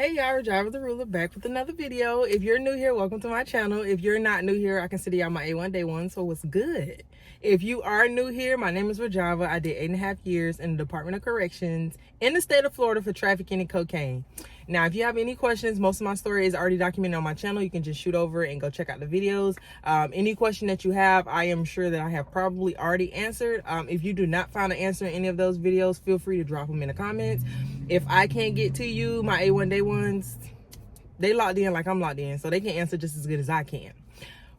Hey y'all, Driver the Ruler back with another video. If you're new here, welcome to my channel. If you're not new here, I consider y'all my A1 day one, so what's good? If you are new here, my name is Rajava. I did 8.5 years in the Department of Corrections in the state of Florida for trafficking in cocaine. Now, if you have any questions, most of my story is already documented on my channel. You can just shoot over and go check out the videos. Any question that you have, I am sure that I have probably already answered. If you do not find an answer in any of those videos, feel free to drop them in the comments. If I can't get to you, my A1 day ones, they locked in like I'm locked in, so they can answer just as good as I can.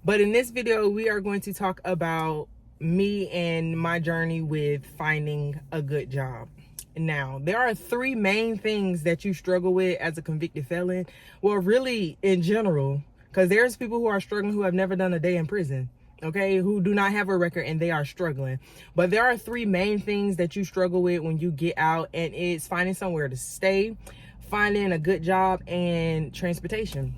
But in this video, we are going to talk about me and my journey with finding a good job. Now, there are three main things that you struggle with as a convicted felon. Well, really in general, because there's people who are struggling who have never done a day in prison, okay, who do not have a record and they are struggling. But there are three main things that you struggle with when you get out, and it's finding somewhere to stay, finding a good job, and transportation.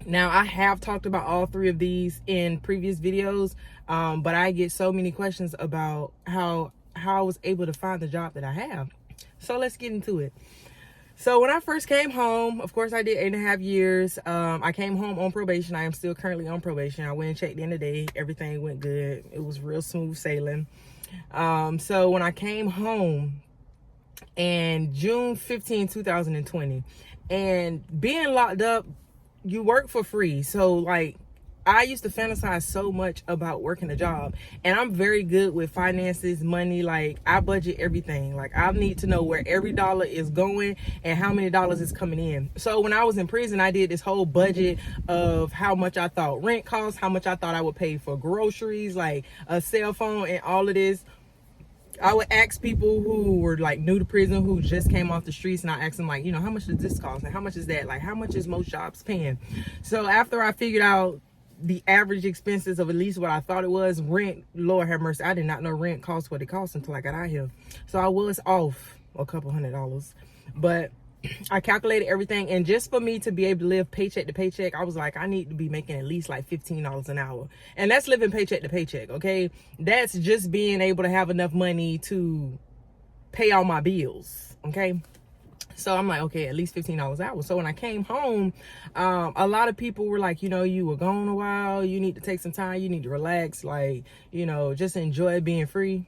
Now, I have talked about all three of these in previous videos, but I get so many questions about how I was able to find the job that I have. So let's get into it. So when I first came home, of course I did 8.5 years. I came home on probation. I am still currently on probation. I went and checked in today. Everything went good. It was real smooth sailing. So when I came home in June 15, 2020, and being locked up, you work for free. So like, I used to fantasize so much about working a job, and I'm very good with finances, money. Like, I budget everything. Like, I need to know where every dollar is going and how many dollars is coming in. So when I was in prison, I did this whole budget of how much I thought rent cost, how much I thought I would pay for groceries, like a cell phone and all of this. I would ask people who were like new to prison, who just came off the streets, and I asked them, like, you know, how much does this cost and how much is that? Like, how much is most jobs paying? So after I figured out the average expenses of at least what I thought it was, rent, Lord have mercy, I did not know rent cost what it cost until I got out here. So I was off a couple $100s, but I calculated everything, and just for me to be able to live paycheck to paycheck, I was like, I need to be making at least like $15 an hour. And that's living paycheck to paycheck, okay? That's just being able to have enough money to pay all my bills, okay? So I'm like, okay, at least $15 an hour. So when I came home, a lot of people were like, you know, you were gone a while, you need to take some time, you need to relax, like, you know, just enjoy being free.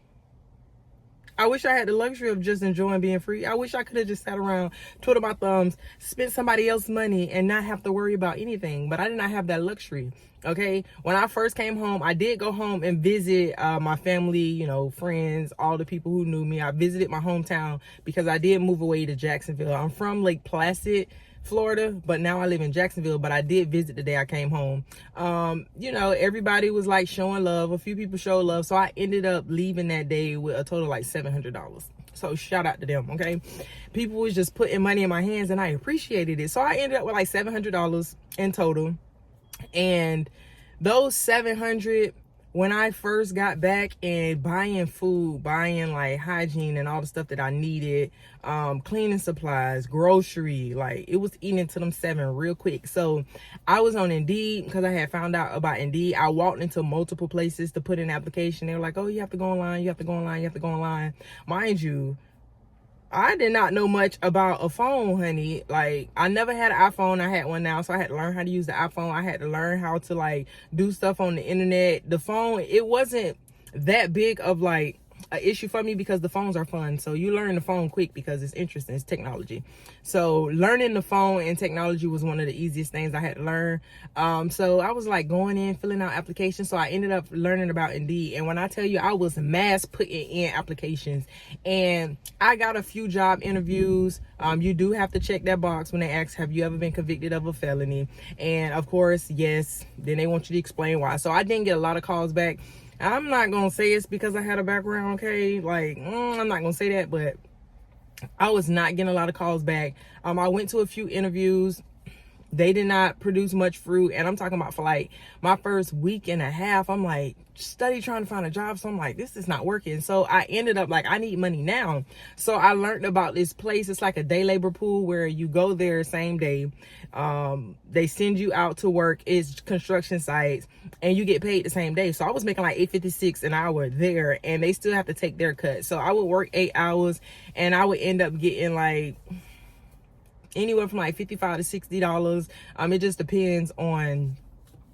I wish I had the luxury of just enjoying being free. I wish I could have just sat around, twiddled my thumbs, spent somebody else's money, and not have to worry about anything. But I did not have that luxury, okay? When I first came home, I did go home and visit my family, you know, friends, all the people who knew me. I visited my hometown because I did move away to Jacksonville. I'm from Lake Placid, Florida, but now I live in Jacksonville. But I did visit the day I came home. You know, everybody was like showing love. A few people showed love, so I ended up leaving that day with a total of like $700. So shout out to them, okay? People was just putting money in my hands, and I appreciated it. So I ended up with like $700 in total. And those $700, when I first got back and buying food, buying like hygiene and all the stuff that I needed, cleaning supplies, grocery, like it was eating into them $7 real quick. So I was on Indeed because I had found out about Indeed. I walked into multiple places to put in an application. They were like, oh, you have to go online, you have to go online, you have to go online. Mind you, I did not know much about a phone, honey. Like, I never had an iPhone. I had one now, so I had to learn how to use the iPhone. I had to learn how to like do stuff on the internet. The phone, it wasn't that big of like an issue for me because the phones are fun. So you learn the phone quick because it's interesting. It's technology. So learning the phone and technology was one of the easiest things I had to learn. So I was like going in, filling out applications. So I ended up learning about Indeed. And when I tell you, I was mass putting in applications, and I got a few job interviews. You do have to check that box when they ask, have you ever been convicted of a felony? And of course, yes. Then they want you to explain why. So I didn't get a lot of calls back. I'm not gonna say it's because I had a background, okay? Like, I'm not gonna say that, but I was not getting a lot of calls back. I went to a few interviews. They did not produce much fruit, and I'm talking about for like my first week and a half, I'm like study trying to find a job. So I'm like, this is not working. So I ended up like, I need money now. So I learned about this place. It's like a day labor pool where you go there same day. They send you out to work. It's construction sites, and you get paid the same day. So I was making like $8.56 an hour there, and they still have to take their cut. So I would work 8 hours, and I would end up getting like anywhere from like $55 to $60. It just depends on,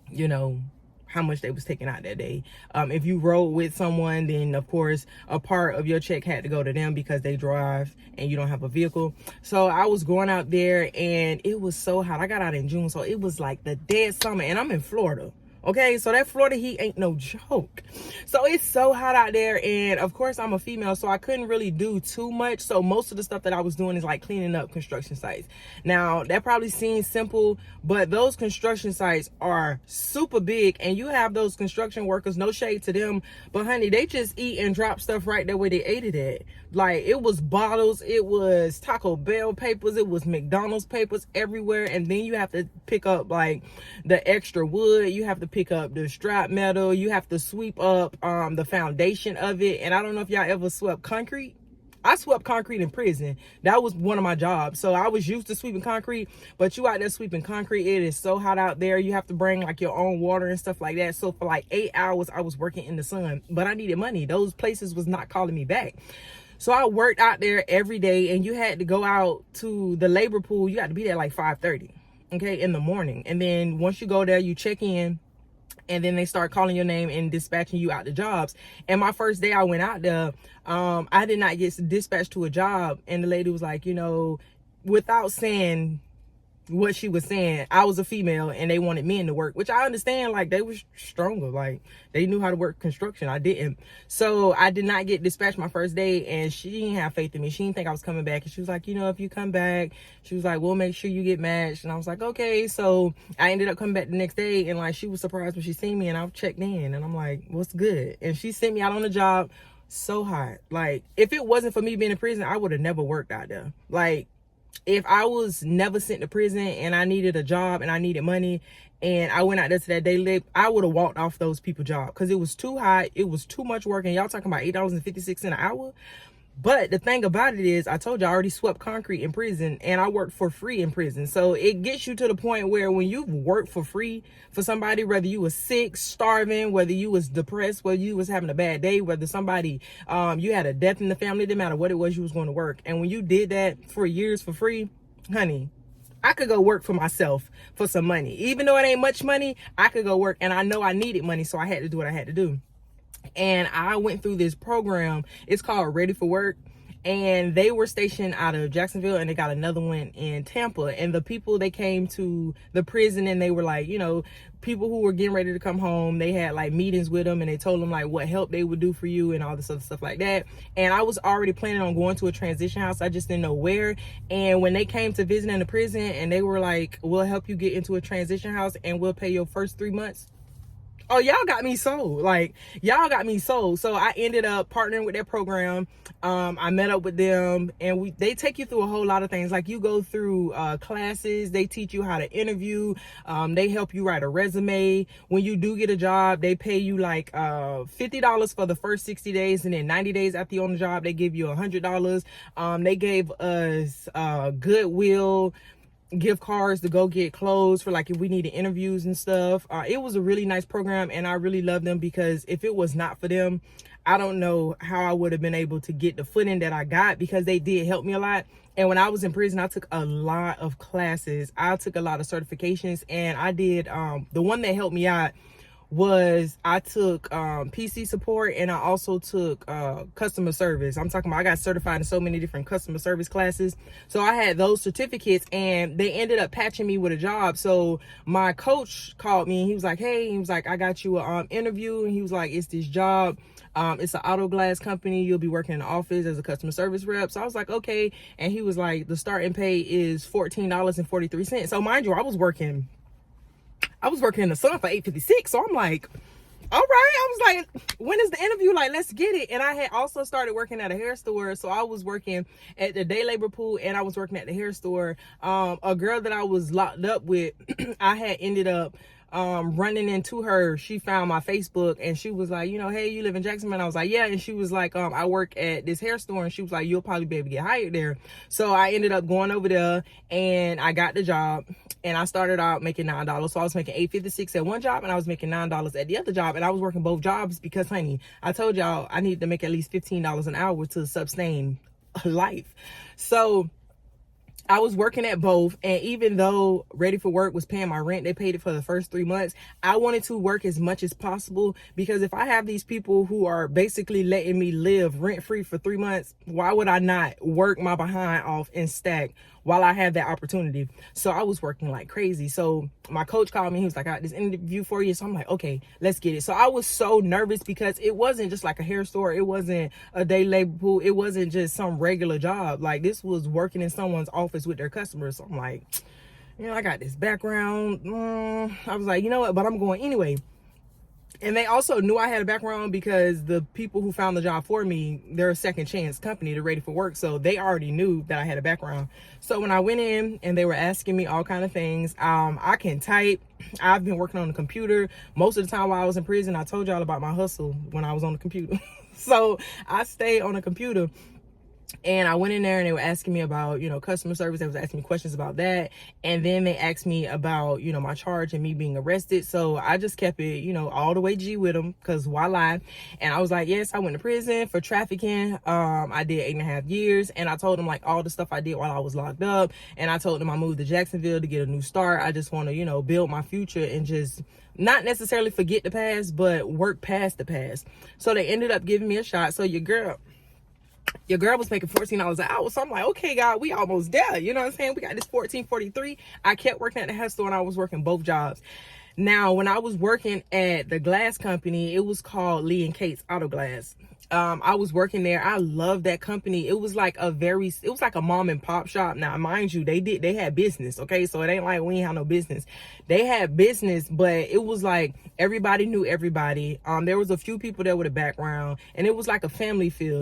you know, how much they was taking out that day. If you rode with someone, then of course a part of your check had to go to them because they drive and you don't have a vehicle. So I was going out there and it was so hot. I got out in June, so it was like the dead summer, and I'm in Florida. Okay, so that Florida heat ain't no joke. So it's so hot out there, and of course I'm a female, so I couldn't really do too much. So most of the stuff that I was doing is like cleaning up construction sites. Now that probably seems simple, but those construction sites are super big, and you have those construction workers, no shade to them, but honey, they just eat and drop stuff right there where they ate it at. Like, it was bottles, it was Taco Bell papers, it was McDonald's papers everywhere. And then you have to pick up like the extra wood, you have to pick up the strap metal, you have to sweep up the foundation of it. And I don't know if y'all ever swept concrete. I swept concrete in prison. That was one of my jobs. So I was used to sweeping concrete, but you out there sweeping concrete, it is so hot out there. You have to bring like your own water and stuff like that. So for like 8 hours, I was working in the sun, but I needed money. Those places was not calling me back. So I worked out there every day, and you had to go out to the labor pool. You had to be there like 5:30, okay, in the morning. And then once you go there, you check in, and then they start calling your name and dispatching you out to jobs. And my first day I went out there, I did not get dispatched to a job. And the lady was like, you know, without saying what she was saying, I was a female and they wanted men to work, which I understand. Like, they were stronger, like they knew how to work construction. I didn't. So I did not get dispatched my first day, and she didn't have faith in me. She didn't think I was coming back, and she was like, you know, if you come back, she was like, we'll make sure you get matched. And I was like, okay. So I ended up coming back the next day, and like, she was surprised when she seen me, and I checked in, and I'm like, what's good? And she sent me out on the job. So hot. Like, if it wasn't for me being in prison, I would have never worked out there. Like, if I was never sent to prison and I needed a job and I needed money and I went out there to that day lab, I would have walked off those people's job because it was too hot. It was too much work. And y'all talking about $8.56 an hour. But the thing about it is, I told you I already swept concrete in prison, and I worked for free in prison. So it gets you to the point where when you've worked for free for somebody, whether you was sick, starving, whether you was depressed, whether you was having a bad day, whether somebody, you had a death in the family, it didn't matter what it was, you was going to work. And when you did that for years for free, honey, I could go work for myself for some money. Even though it ain't much money, I could go work, and I know I needed money, so I had to do what I had to do. And I went through this program. It's called Ready for Work. And they were stationed out of Jacksonville, and they got another one in Tampa. And the people, they came to the prison, and they were like, you know, people who were getting ready to come home, they had like meetings with them, and they told them like what help they would do for you and all this other stuff like that. And I was already planning on going to a transition house. I just didn't know where. And when they came to visit in the prison, and they were like, we'll help you get into a transition house, and we'll pay your first 3 months. Oh, y'all got me sold. Like, y'all got me sold. So I ended up partnering with their program. I met up with them, and they take you through a whole lot of things. Like, you go through classes. They teach you how to interview. They help you write a resume. When you do get a job, they pay you like $50 for the first 60 days, and then 90 days after you're on the job, they give you $100. They gave us Goodwill gift cards to go get clothes for like if we needed interviews and stuff. It was a really nice program, and I really love them, because if it was not for them, I don't know how I would have been able to get the footing that I got, because they did help me a lot. And when I was in prison, I took a lot of classes. I took a lot of certifications, and I did the one that helped me out was I took PC support, and I also took customer service. I'm talking about I got certified in so many different customer service classes. So I had those certificates, and they ended up patching me with a job. So my coach called me, and he was like, hey, he was like, I got you an interview. And he was like, it's this job. It's an auto glass company. You'll be working in the office as a customer service rep. So I was like, okay. And he was like, the starting pay is $14.43. So mind you, I was working in the sun for $8.56. So I'm like, all right. I was like, when is the interview? Like, let's get it. And I had also started working at a hair store. So I was working at the day labor pool, and I was working at the hair store. A girl that I was locked up with, I had ended up running into her. She found my Facebook, and she was like, you know, hey, you live in Jacksonville? And I was like, yeah. And she was like, I work at this hair store. And she was like, you'll probably be able to get hired there. So I ended up going over there, and I got the job, and I started out making $9. So I was making $8.56 at one job, and I was making $9 at the other job. And I was working both jobs because, honey, I told y'all I needed to make at least $15 an hour to sustain life. So I was working at both, and even though Ready for Work was paying my rent, they paid it for the first 3 months. I wanted to work as much as possible, because if I have these people who are basically letting me live rent free for 3 months, why would I not work my behind off and stack while I have that opportunity? So I was working like crazy. So my coach called me. He was like, I got this interview for you. So I'm like, okay, let's get it. So I was so nervous, because it wasn't just like a hair store. It wasn't a day labor pool. It wasn't just some regular job. Like, this was working in someone's office with their customers. So I'm like, I got this background. I was like, you know what, but I'm going anyway. And they also knew I had a background, because the people who found the job for me, they're a second chance company, they're Ready for Work. So they already knew that I had a background. So when I went in and they were asking me all kind of things, I can type. I've been working on the computer. Most of the time while I was in prison, I told y'all about my hustle when I was on the computer. So I stayed on the computer. And I went in there and they were asking me about, customer service. They was asking me questions about that. And then they asked me about, my charge and me being arrested. So I just kept it, all the way G with them, because why lie? And I was like, yes, I went to prison for trafficking. I did 8.5 years. And I told them like all the stuff I did while I was locked up. And I told them I moved to Jacksonville to get a new start. I just want to, build my future and just not necessarily forget the past, but work past the past. So they ended up giving me a shot. So your girl was making $14 an hour. So I'm like, okay, God, we almost there. You know what I'm saying? We got this $14.43. I kept working at the hair store, and I was working both jobs. Now, when I was working at the glass company, it was called Lee and Kate's Auto Glass. I was working there. I loved that company. It was like a mom and pop shop. Now, mind you, they had business. Okay. So it ain't like we ain't have no business. They had business, but it was like everybody knew everybody. There was a few people there with a background, and it was like a family feel,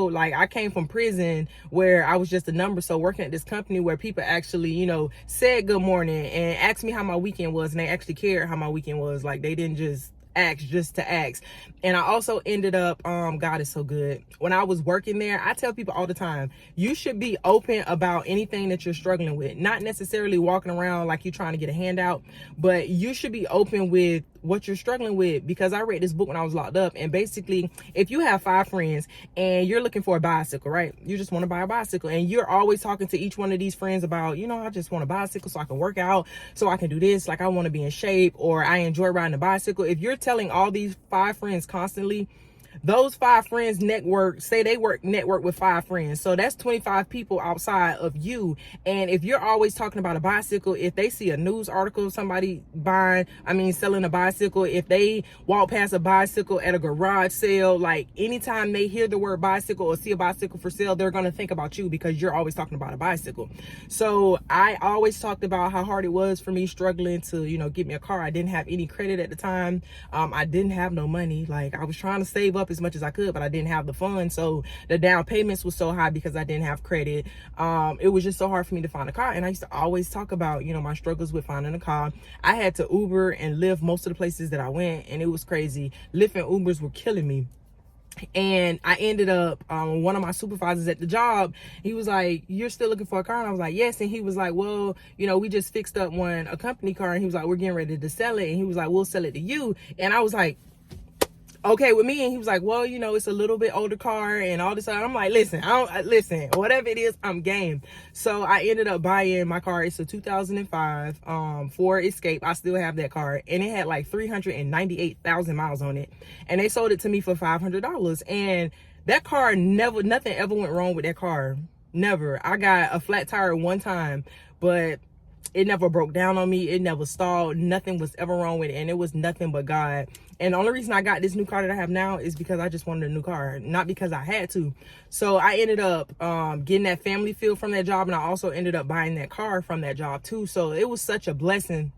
like I came from prison where I was just a number. So working at this company where people actually, said good morning and asked me how my weekend was, and they actually cared how my weekend was. Like, they didn't just ask just to ask. And I also ended up, God is so good. When I was working there, I tell people all the time, you should be open about anything that you're struggling with. Not necessarily walking around like you're trying to get a handout, but you should be open with what you're struggling with. Because I read this book when I was locked up, and basically, if you have 5 friends and you're looking for a bicycle, right? You just want to buy a bicycle, and you're always talking to each one of these friends about, I just want a bicycle so I can work out, so I can do this, like I want to be in shape, or I enjoy riding a bicycle. If you're telling all these 5 friends constantly, those 5 friends network with 5 friends. So that's 25 people outside of you. And if you're always talking about a bicycle, if they see a news article of somebody selling a bicycle, if they walk past a bicycle at a garage sale, like anytime they hear the word bicycle or see a bicycle for sale, they're going to think about you, because you're always talking about a bicycle. So I always talked about how hard it was for me struggling to, get me a car. I didn't have any credit at the time. I didn't have no money. Like, I was trying to save up as much as I could, but I didn't have the funds. So the down payments was so high because I didn't have credit. It was just so hard for me to find a car. And I used to always talk about, my struggles with finding a car. I had to Uber and Lyft most of the places that I went, and it was crazy. Lyft and Ubers were killing me. And I ended up, one of my supervisors at the job, he was like, you're still looking for a car? And I was like, yes. And he was like, well, we just fixed up a company car. And he was like, we're getting ready to sell it. And he was like, we'll sell it to you. And I was like, okay with me. And he was like, well, it's a little bit older car and all this. I'm like, listen, whatever it is, I'm game. So I ended up buying my car. It's a 2005 Ford Escape. I still have that car, and it had like 398,000 miles on it, and they sold it to me for $500. And that car, nothing ever went wrong with that car. Never. I got a flat tire one time, but it never broke down on me. It never stalled. Nothing was ever wrong with it. And it was nothing but God. And the only reason I got this new car that I have now is because I just wanted a new car, not because I had to. So I ended up getting that family feel from that job. And I also ended up buying that car from that job too. So it was such a blessing.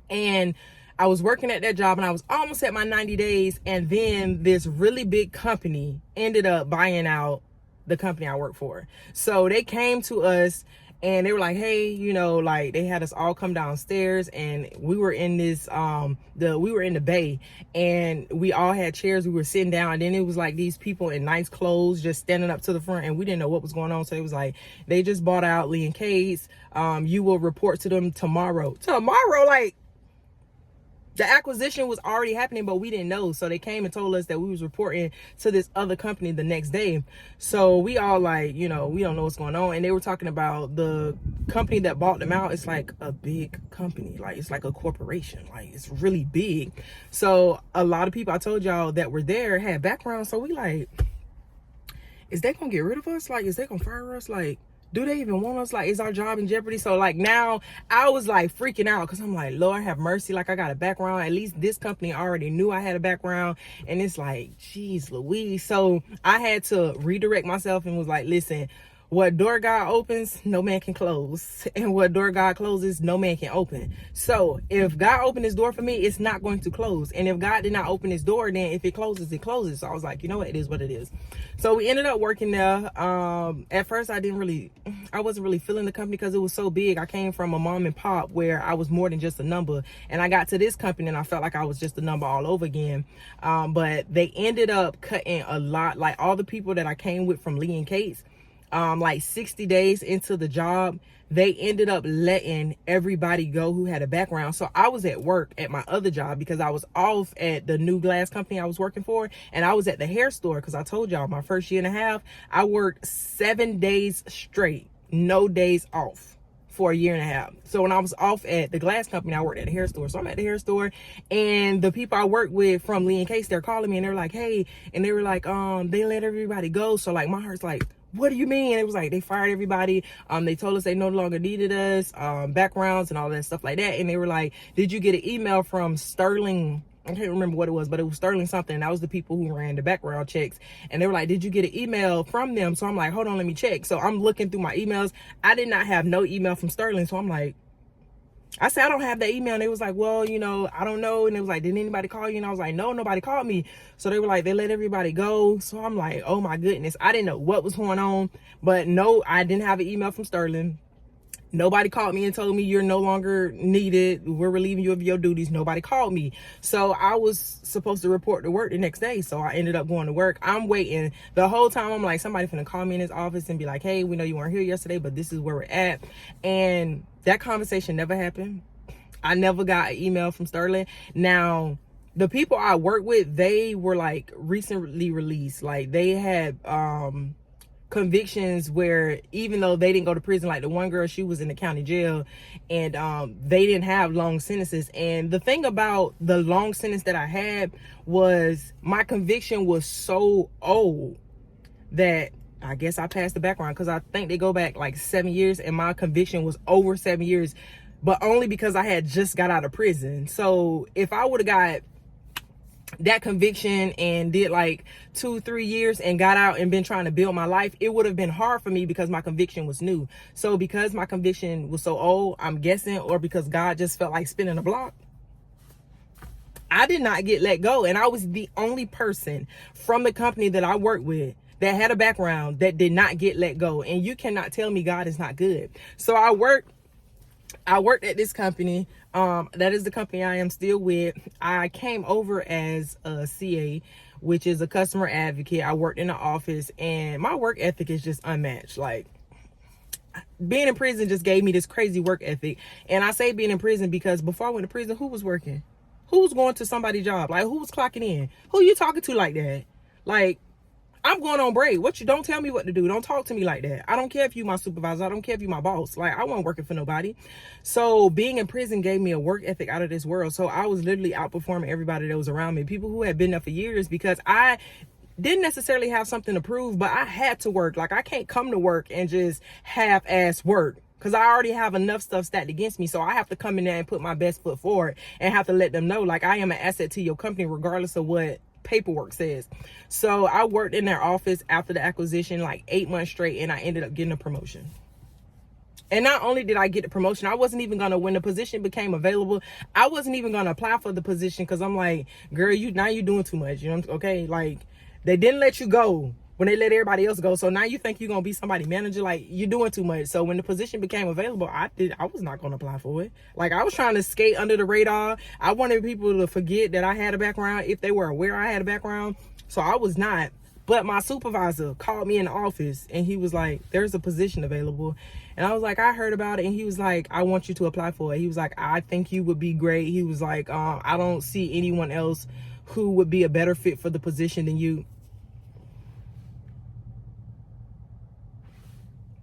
And I was working at that job, and I was almost at my 90 days. And then this really big company ended up buying out the company I work for. So they came to us, and they were like, hey, like they had us all come downstairs, and we were in this, we were in the bay, and we all had chairs. We were sitting down, and then it was like these people in nice clothes just standing up to the front, and we didn't know what was going on. So it was like, they just bought out Lee and Kate's. You will report to them tomorrow. Tomorrow, like, The acquisition was already happening, but we didn't know. So they came and told us that we was reporting to this other company the next day. So we all like, you know, we don't know what's going on. And they were talking about the company that bought them out. It's like a big company. Like, it's like a corporation. Like, it's really big. So a lot of people I told y'all that were there had background. So we like, is they gonna get rid of us? Like, is they gonna fire us? Like, do they even want us? Like, is our job in jeopardy? So like now I was like freaking out because I'm like, Lord have mercy. Like, I got a background. At least this company already knew I had a background. And it's like, geez Louise. So I had to redirect myself and was like, listen, what door God opens, no man can close. And what door God closes, no man can open. So if God opened his door for me, it's not going to close. And if God did not open his door, then if it closes, it closes. So I was like, you know what? It is what it is. So we ended up working there. At first, I wasn't really feeling the company because it was so big. I came from a mom and pop where I was more than just a number. And I got to this company and I felt like I was just a number all over again. But they ended up cutting a lot. Like, all the people that I came with from Lee and Kate's, like 60 days into the job, they ended up letting everybody go who had a background. So I was at work at my other job because I was off at the new glass company I was working for. And I was at the hair store because I told y'all my first year and a half, I worked 7 days straight, no days off for a year and a half. So when I was off at the glass company, I worked at the hair store. So I'm at the hair store and the people I work with from Lee and Case, they're calling me and they're like, hey, and they were like, they let everybody go. So like my heart's like, what do you mean? And it was like, they fired everybody. They told us they no longer needed us, backgrounds and all that stuff like that. And they were like, did you get an email from Sterling? I can't remember what it was, but it was Sterling something. That was the people who ran the background checks. And they were like, did you get an email from them? So I'm like, hold on, let me check. So I'm looking through my emails. I did not have no email from Sterling. So I'm like, I said, I don't have that email. And they was like, well, you know, I don't know. And it was like, did anybody call you? And I was like, no, nobody called me. So they were like, they let everybody go. So I'm like, oh my goodness. I didn't know what was going on, but no, I didn't have an email from Sterling. Nobody called me and told me you're no longer needed. We're relieving you of your duties. Nobody called me. So I was supposed to report to work the next day. So I ended up going to work. I'm waiting the whole time. I'm like, somebody finna call me in his office and be like, hey, we know you weren't here yesterday, but this is where we're at. And that conversation never happened. I never got an email from Sterling. Now, the people I work with, they were like recently released. Like, they had convictions where even though they didn't go to prison, like the one girl, she was in the county jail, and they didn't have long sentences. And the thing about the long sentence that I had was my conviction was so old that I guess I passed the background, because I think they go back like 7 years and my conviction was over 7 years, but only because I had just got out of prison. So if I would have got that conviction and did like 2-3 years and got out and been trying to build my life, it would have been hard for me because my conviction was new. So because my conviction was so old, I'm guessing, or because God just felt like spinning a block, I did not get let go. And I was the only person from the company that I worked with that had a background that did not get let go. And you cannot tell me God is not good. So I worked at this company. That is the company I am still with. I came over as a CA, which is a customer advocate. I worked in the office, and my work ethic is just unmatched. Like, being in prison just gave me this crazy work ethic. And I say being in prison because before I went to prison, who was working? Who was going to somebody's job? Like, who was clocking in? Who you talking to like that? Like, I'm going on break. Don't tell me what to do. Don't talk to me like that. I don't care if you my supervisor. I don't care if you my boss. Like, I wasn't working for nobody. So being in prison gave me a work ethic out of this world. So I was literally outperforming everybody that was around me. People who had been there for years, because I didn't necessarily have something to prove, but I had to work. Like, I can't come to work and just half-ass work, because I already have enough stuff stacked against me. So I have to come in there and put my best foot forward and have to let them know, like, I am an asset to your company regardless of what paperwork says. So I worked in their office after the acquisition like 8 months straight, and I ended up getting a promotion. And not only did I get the promotion, I wasn't even gonna, when the position became available, I wasn't even gonna apply for the position, because I'm like, girl, you're doing too much, you know, okay? Like, they didn't let you go when they let everybody else go. So now you think you're gonna be somebody manager? Like, you're doing too much. So when the position became available, I was not gonna apply for it. Like, I was trying to skate under the radar. I wanted people to forget that I had a background if they were aware I had a background. So I was not But my supervisor called me in the office and he was like, there's a position available. And I was like, I heard about it. And he was like, I want you to apply for it. He was like, I think you would be great. He was like, I don't see anyone else who would be a better fit for the position than you.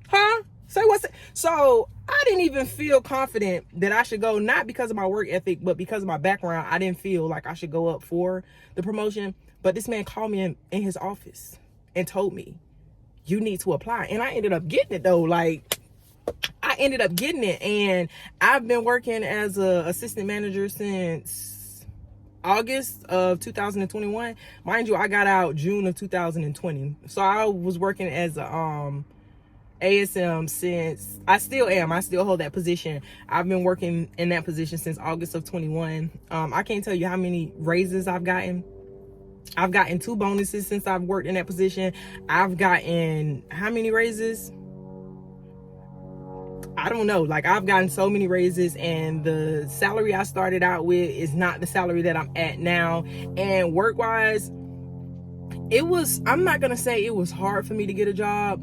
Huh? Say what's it? So I didn't even feel confident that I should go, not because of my work ethic, but because of my background. I didn't feel like I should go up for the promotion. But this man called me in his office and told me, you need to apply. And I ended up getting it though. Like, I ended up getting it. And I've been working as a assistant manager since August of 2021. Mind you, I got out June of 2020. So I was working as a ASM since, I still hold that position. I've been working in that position since August of 21. I can't tell you how many raises I've gotten. I've gotten 2 bonuses since I've worked in that position. I've gotten how many raises? I don't know. Like, I've gotten so many raises, and the salary I started out with is not the salary that I'm at now. And work wise, it was, I'm not gonna say it was hard for me to get a job,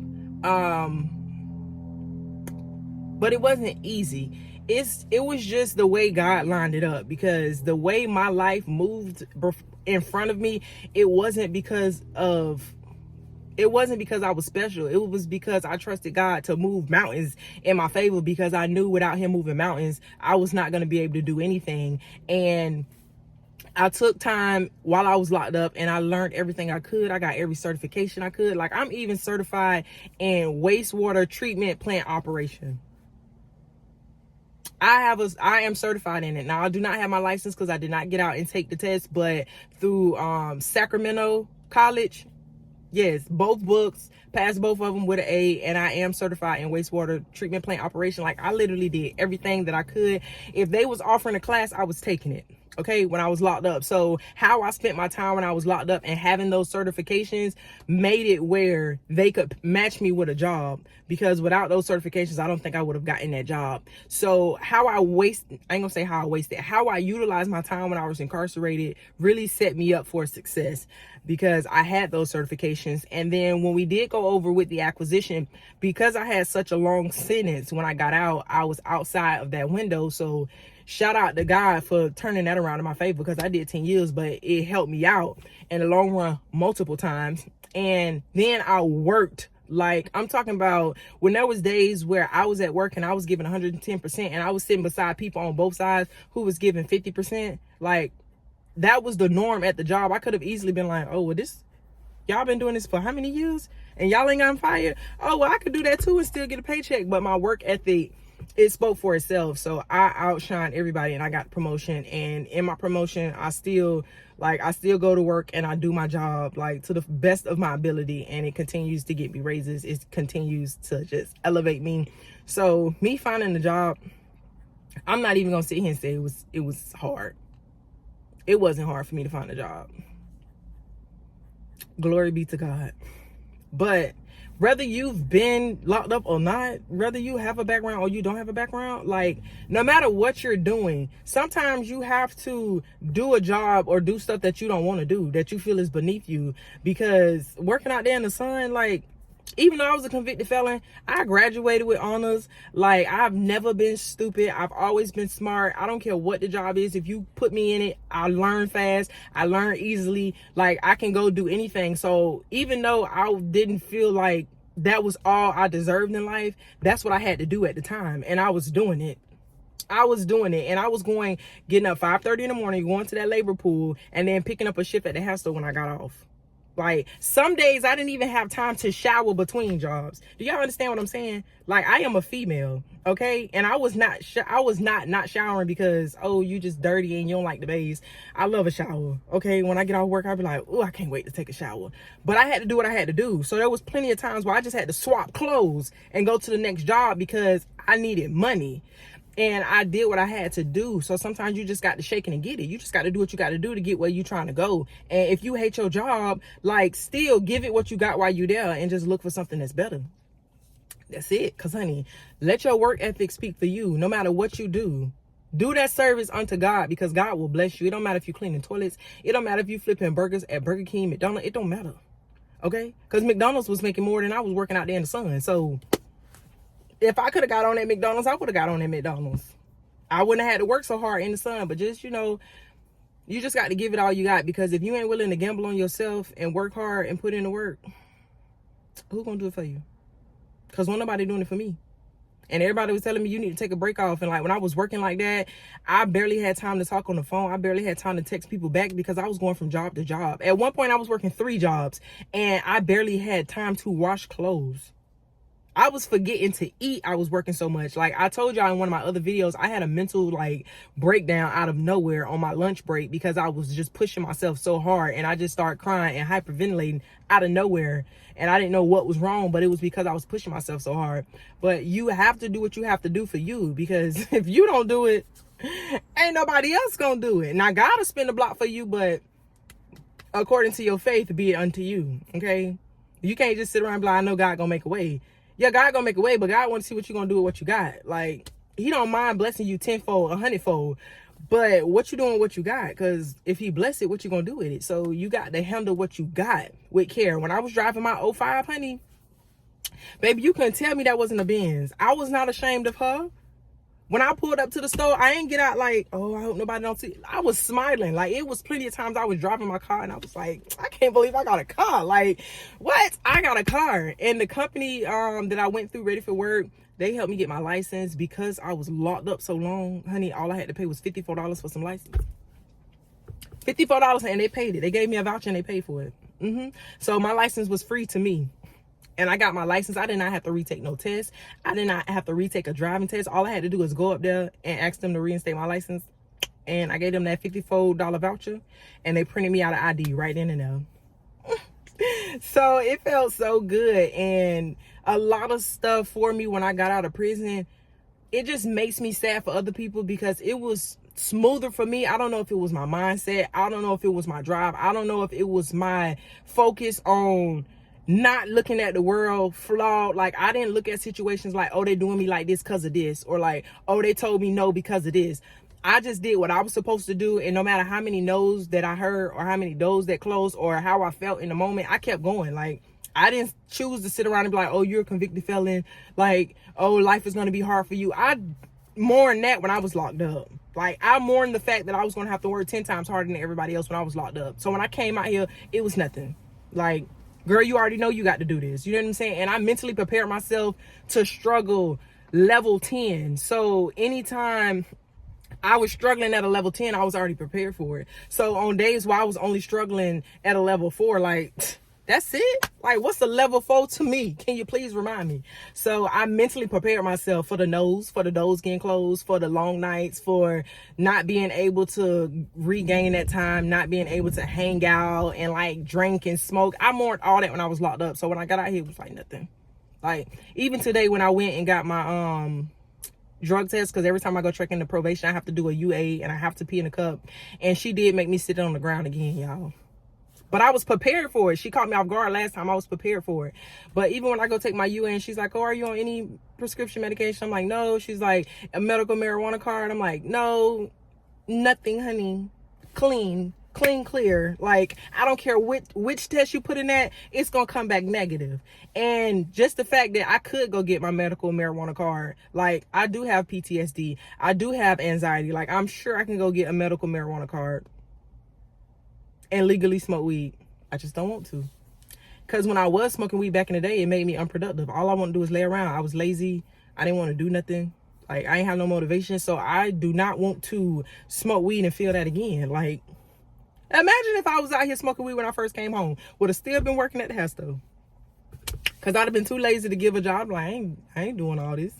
but it wasn't easy. It was just the way God lined it up, because the way my life moved in front of me, it wasn't because I was special. It was because I trusted God to move mountains in my favor, because I knew without him moving mountains, I was not going to be able to do anything. And I took time while I was locked up, and I learned everything I could. I got every certification I could. Like, I'm even certified in wastewater treatment plant operation. I am certified in it. Now, I do not have my license because I did not get out and take the test, but through Sacramento College, yes, both books, passed both of them with an A, and I am certified in wastewater treatment plant operation. Like, I literally did everything that I could. If they was offering a class, I was taking it. Okay, when I was locked up. So how I spent my time when I was locked up and having those certifications made it where they could match me with a job, because without those certifications, I don't think I would have gotten that job. So how I utilized my time when I was incarcerated really set me up for success, because I had those certifications. And then when we did go over with the acquisition, because I had such a long sentence when I got out, I was outside of that window. So shout out to God for turning that around in my favor, because I did 10 years, but it helped me out in the long run multiple times. And then I worked, like, I'm talking about when there was days where I was at work and I was giving 110%, and I was sitting beside people on both sides who was giving 50%. Like, that was the norm at the job. I could have easily been like, oh, well, y'all been doing this for how many years? And y'all ain't gotten fired? Oh, well, I could do that too and still get a paycheck. But my work ethic, it spoke for itself. So I outshined everybody, and I got promotion. And in my promotion, I still go to work and I do my job, like, to the best of my ability, and it continues to get me raises. It continues to just elevate me. So me finding a job, I'm not even gonna sit here and say it was hard. It wasn't hard for me to find a job. Glory be to God. But whether you've been locked up or not, whether you have a background or you don't have a background, like, no matter what you're doing, sometimes you have to do a job or do stuff that you don't want to do, that you feel is beneath you. Because working out there in the sun, like, even though I was a convicted felon, I graduated with honors. Like, I've never been stupid. I've always been smart. I don't care what the job is. If you put me in it, I learn fast. I learn easily. Like, I can go do anything. So even though I didn't feel like that was all I deserved in life, that's what I had to do at the time. And I was doing it. And I was getting up 5:30 in the morning, going to that labor pool, and then picking up a shift at the hair store when I got off. Like, some days I didn't even have time to shower between jobs. Do y'all understand what I'm saying? Like, I am a female, okay? And I was not showering because, oh, you just dirty and you don't like the baths. I love a shower, okay? When I get off work, I'll be like, oh, I can't wait to take a shower. But I had to do what I had to do. So there was plenty of times where I just had to swap clothes and go to the next job because I needed money. And I did what I had to do. So sometimes you just got to shake it and get it. You just got to do what you got to do to get where you're trying to go. And if you hate your job, like, still give it what you got while you're there and just look for something that's better. That's it. Because, honey, let your work ethic speak for you. No matter what you do, do that service unto God, because God will bless you. It don't matter if you're cleaning toilets. It don't matter if you flipping burgers at Burger King, McDonald's. It don't matter. Okay? Because McDonald's was making more than I was working out there in the sun. So if I could have got on at McDonald's, I would have got on at McDonald's. I wouldn't have had to work so hard in the sun. But just, you know, you just got to give it all you got, because if you ain't willing to gamble on yourself and work hard and put in the work, who gonna do it for you? Because wasn't nobody doing it for me. And everybody was telling me you need to take a break off. And like when I was working like that, I barely had time to talk on the phone. I barely had time to text people back because I was going from job to job. At one point I was working 3 jobs and I barely had time to wash clothes. I was forgetting to eat. I was working so much. Like I told y'all in one of my other videos, I had a mental like breakdown out of nowhere on my lunch break because I was just pushing myself so hard, and I just started crying and hyperventilating out of nowhere. And I didn't know what was wrong, but it was because I was pushing myself so hard. But you have to do what you have to do for you, because if you don't do it, ain't nobody else gonna do it. Now God will spin the block for you, but according to your faith, be it unto you. Okay? You can't just sit around and be like, I know God gonna make a way. Yeah, God gonna make a way, but God want to see what you're gonna do with what you got. Like, he don't mind blessing you 10-fold, 100-fold, but what you doing with what you got? Because if he bless it, what you gonna do with it? So you got to handle what you got with care. When I was driving my 05, honey, baby, you couldn't tell me that wasn't a Benz. I was not ashamed of her. When I pulled up to the store, I ain't get out like, oh, I hope nobody don't see. I was smiling. Like, it was plenty of times I was driving my car and I was like, I can't believe I got a car. Like, what? I got a car. And the company that I went through, Ready for Work, they helped me get my license because I was locked up so long. Honey, all I had to pay was $54 for some license. $54, and they paid it. They gave me a voucher and they paid for it. So my license was free to me. And I got my license. I did not have to retake no test. I did not have to retake a driving test. All I had to do was go up there and ask them to reinstate my license. And I gave them that $54 voucher. And they printed me out an ID right then and there. So it felt so good. And a lot of stuff for me when I got out of prison, it just makes me sad for other people because it was smoother for me. I don't know if it was my mindset. I don't know if it was my drive. I don't know if it was my focus on not looking at the world flawed. Like, I didn't look at situations like, oh, they doing me like this because of this, or like, oh, they told me no because of this. I just did what I was supposed to do, and no matter how many no's that I heard or how many doors that closed or how I felt in the moment, I kept going. Like, I didn't choose to sit around and be like, oh, you're a convicted felon, like, oh, life is going to be hard for you. I mourned that when I was locked up. Like, I mourned the fact that I was going to have to work 10 times harder than everybody else when I was locked up. So when I came out here, it was nothing. Like, girl, you already know you got to do this. You know what I'm saying? And I mentally prepared myself to struggle level 10. So anytime I was struggling at a level 10, I was already prepared for it. So on days where I was only struggling at a level 4, like, that's it? Like, what's a level 4 to me? Can you please remind me? So I mentally prepared myself for the no's, for the doors getting closed, for the long nights, for not being able to regain that time, not being able to hang out and like drink and smoke. I mourned all that when I was locked up. So when I got out here, it was like nothing. Like, even today when I went and got my drug test, because every time I go check into probation, I have to do a UA and I have to pee in a cup. And she did make me sit on the ground again, y'all. But I was prepared for it. She caught me off guard last time. I was prepared for it. But even when I go take my UA and she's like, oh, are you on any prescription medication? I'm like, no. She's like, a medical marijuana card? I'm like, no, nothing, honey. Clean, clear. Like, I don't care which test you put in that, it's going to come back negative. And just the fact that I could go get my medical marijuana card, like, I do have PTSD. I do have anxiety. Like, I'm sure I can go get a medical marijuana card and legally smoke weed. I just don't want to. Because when I was smoking weed back in the day, it made me unproductive. All I want to do is lay around. I was lazy. I didn't want to do nothing. Like, I ain't have no motivation. So I do not want to smoke weed and feel that again. Like, imagine if I was out here smoking weed when I first came home. Would have still been working at the house though. Because I'd have been too lazy to give a job. Like, I ain't doing all this.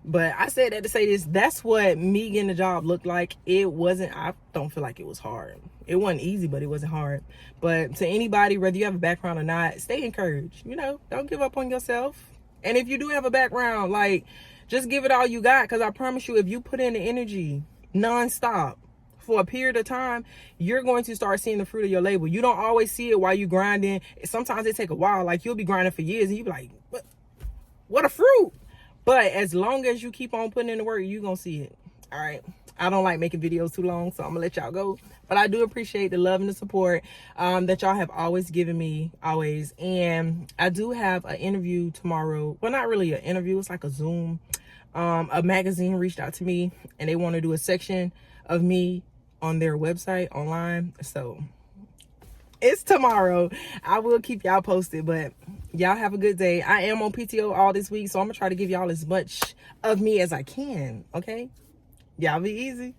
But I said that to say this. That's what me getting the job looked like. It wasn't, I don't feel like it was hard. It wasn't easy, but it wasn't hard. But to anybody, whether you have a background or not, stay encouraged. You know, don't give up on yourself. And if you do have a background, like, just give it all you got. Because I promise you, if you put in the energy nonstop for a period of time, you're going to start seeing the fruit of your labor. You don't always see it while you grinding. Sometimes it take a while. Like, you'll be grinding for years and you'll be like, what a fruit. But as long as you keep on putting in the work, you're going to see it. All right. I don't like making videos too long, so I'm gonna let y'all go. But I do appreciate the love and the support that y'all have always given me, always. And I do have an interview tomorrow. Well, not really an interview, it's like a Zoom. A magazine reached out to me and they want to do a section of me on their website online. So it's tomorrow. I will keep y'all posted, but y'all have a good day. I am on PTO all this week, so I'm gonna try to give y'all as much of me as I can. Okay, y'all be easy.